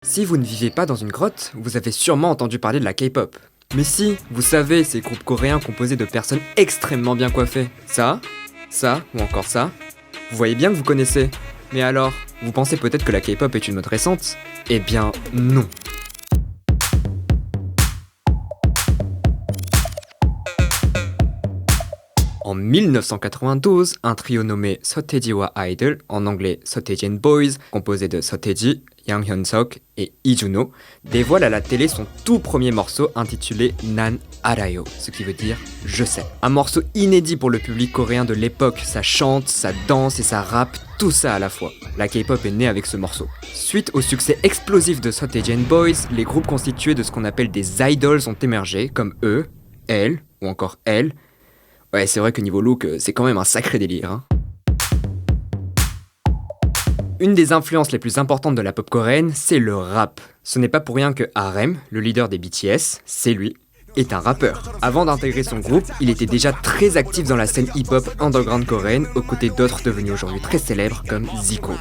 Si vous ne vivez pas dans une grotte, vous avez sûrement entendu parler de la K-pop. Mais si, vous savez, ces groupes coréens composés de personnes extrêmement bien coiffées. Ça ou encore ça. Vous voyez bien que vous connaissez. Mais alors, vous pensez peut-être que la K-pop est une mode récente ? Eh bien, non. En 1992, un trio nommé Seo-taejiwa Idol, en anglais Seo-taejian Boys, composé de Seo-taeji, Yang Hyun-seok et Lee Juno, dévoile à la télé son tout premier morceau intitulé Nan Arayo, ce qui veut dire « Je sais ». Un morceau inédit pour le public coréen de l'époque, ça chante, ça danse et ça rappe, tout ça à la fois. La K-pop est née avec ce morceau. Suite au succès explosif de Seo-taejian Boys, les groupes constitués de ce qu'on appelle des idols ont émergé, comme eux, elle ou encore elle. Ouais, c'est vrai que niveau look, c'est quand même un sacré délire, hein. Une des influences les plus importantes de la pop coréenne, c'est le rap. Ce n'est pas pour rien que RM, le leader des BTS, c'est lui, est un rappeur. Avant d'intégrer son groupe, il était déjà très actif dans la scène hip-hop underground coréenne, aux côtés d'autres devenus aujourd'hui très célèbres comme Zico.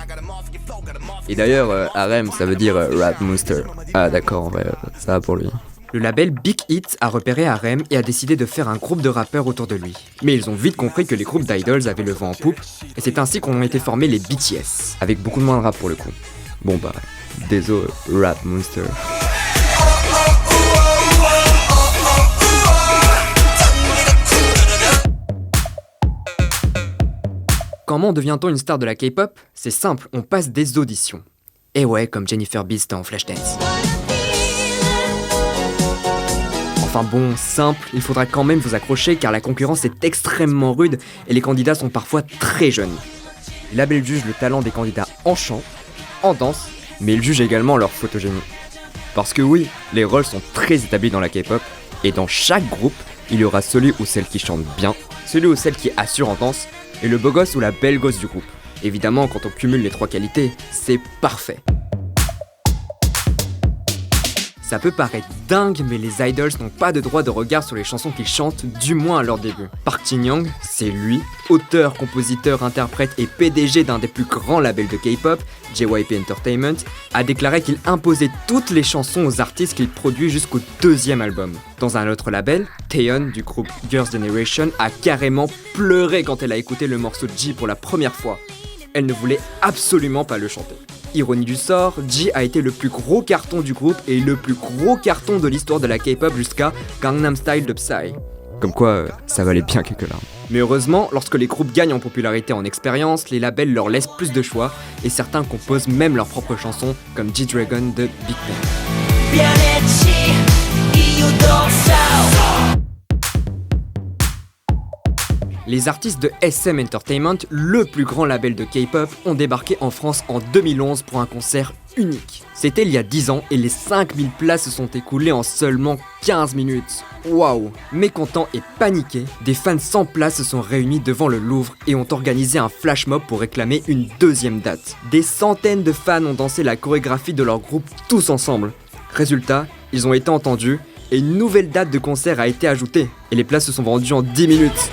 Et d'ailleurs, RM, ça veut dire Rap Monster. Ah d'accord, en vrai, ça va pour lui. Le label Big Hit a repéré RM et a décidé de faire un groupe de rappeurs autour de lui. Mais ils ont vite compris que les groupes d'idols avaient le vent en poupe, et c'est ainsi qu'ont été formés les BTS. Avec beaucoup moins de rap pour le coup. Bon bah, désolé, Rap Monster. Comment devient-on une star de la K-pop ? C'est simple, on passe des auditions. Et ouais, comme Jennifer Beast en Flashdance. Enfin bon, simple, il faudra quand même vous accrocher car la concurrence est extrêmement rude et les candidats sont parfois très jeunes. Le label juge le talent des candidats en chant, en danse, mais il juge également leur photogénie. Parce que oui, les rôles sont très établis dans la K-pop et dans chaque groupe, il y aura celui ou celle qui chante bien, celui ou celle qui assure en danse et le beau gosse ou la belle gosse du groupe. Évidemment, quand on cumule les trois qualités, c'est parfait. Ça peut paraître dingue, mais les idols n'ont pas de droit de regard sur les chansons qu'ils chantent, du moins à leur début. Park Jin-young, c'est lui, auteur, compositeur, interprète et PDG d'un des plus grands labels de K-pop, JYP Entertainment, a déclaré qu'il imposait toutes les chansons aux artistes qu'il produit jusqu'au deuxième album. Dans un autre label, Taeyeon du groupe Girls' Generation a carrément pleuré quand elle a écouté le morceau G pour la première fois. Elle ne voulait absolument pas le chanter. Ironie du sort, G a été le plus gros carton du groupe et le plus gros carton de l'histoire de la K-pop jusqu'à Gangnam Style de Psy. Comme quoi, ça valait bien quelques larmes. Mais heureusement, lorsque les groupes gagnent en popularité en expérience, les labels leur laissent plus de choix et certains composent même leurs propres chansons comme G-Dragon de Big Bang. Les artistes de SM Entertainment, le plus grand label de K-pop, ont débarqué en France en 2011 pour un concert unique. C'était il y a 10 ans et les 5000 places se sont écoulées en seulement 15 minutes. Waouh! Mécontents et paniqués, des fans sans place se sont réunis devant le Louvre et ont organisé un flash mob pour réclamer une deuxième date. Des centaines de fans ont dansé la chorégraphie de leur groupe tous ensemble. Résultat, ils ont été entendus et une nouvelle date de concert a été ajoutée. Et les places se sont vendues en 10 minutes.